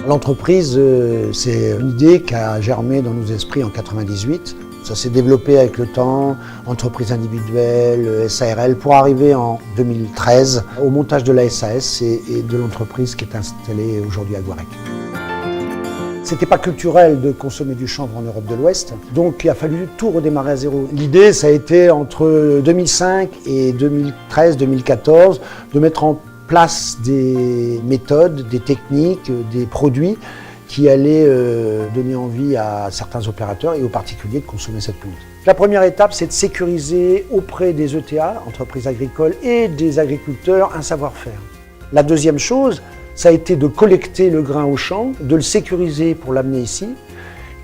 L'entreprise, c'est une idée qui a germé dans nos esprits en 98. Ça s'est développé avec le temps, entreprise individuelle, SARL, pour arriver en 2013 au montage de la SAS et de l'entreprise qui est installée aujourd'hui à Guarec. C'était pas culturel de consommer du chanvre en Europe de l'Ouest, donc il a fallu tout redémarrer à zéro. L'idée, ça a été entre 2005 et 2013-2014 de mettre en place des méthodes, des techniques, des produits qui allaient donner envie à certains opérateurs et aux particuliers de consommer cette pelouse. La première étape, c'est de sécuriser auprès des ETA, entreprises agricoles, et des agriculteurs un savoir-faire. La deuxième chose, ça a été de collecter le grain au champ, de le sécuriser pour l'amener ici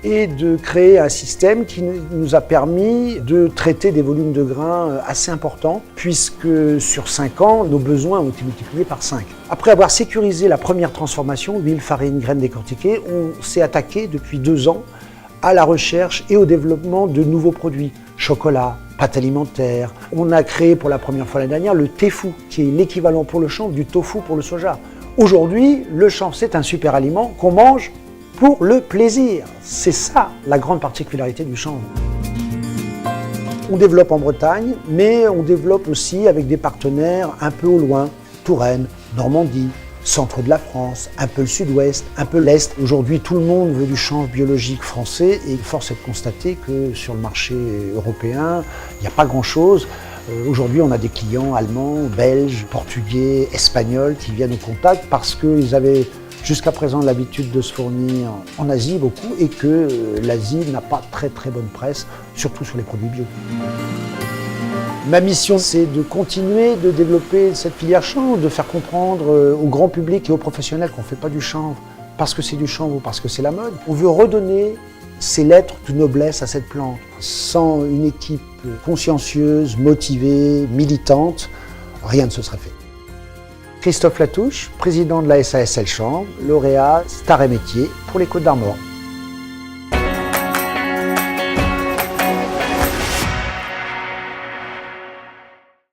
et de créer un système qui nous a permis de traiter des volumes de grains assez importants puisque sur 5 ans, nos besoins ont été multipliés par 5. Après avoir sécurisé la première transformation, huile, farine, graines décortiquées, on s'est attaqué depuis 2 ans à la recherche et au développement de nouveaux produits. Chocolat, pâtes alimentaires. On a créé pour la première fois l'année dernière le tefu, qui est l'équivalent pour le chanvre du tofu pour le soja. Aujourd'hui, le chanvre, c'est un super aliment qu'on mange pour le plaisir. C'est ça la grande particularité du chanvre. On développe en Bretagne, mais on développe aussi avec des partenaires un peu au loin. Touraine, Normandie, centre de la France, un peu le sud-ouest, un peu l'est. Aujourd'hui, tout le monde veut du chanvre biologique français et force est de constater que sur le marché européen, il n'y a pas grand-chose. Aujourd'hui, on a des clients allemands, belges, portugais, espagnols qui viennent au contact parce qu'ils avaient jusqu'à présent l'habitude de se fournir en Asie beaucoup et que l'Asie n'a pas très bonne presse, surtout sur les produits bio. Ma mission, c'est de continuer de développer cette filière chanvre, de faire comprendre au grand public et aux professionnels qu'on ne fait pas du chanvre parce que c'est du chanvre ou parce que c'est la mode. On veut redonner ces lettres de noblesse à cette plante. Sans une équipe consciencieuse, motivée, militante, rien ne se serait fait. Christophe Latouche, président de la SASL Chanvre, lauréat Star et Métier pour les Côtes d'Armor.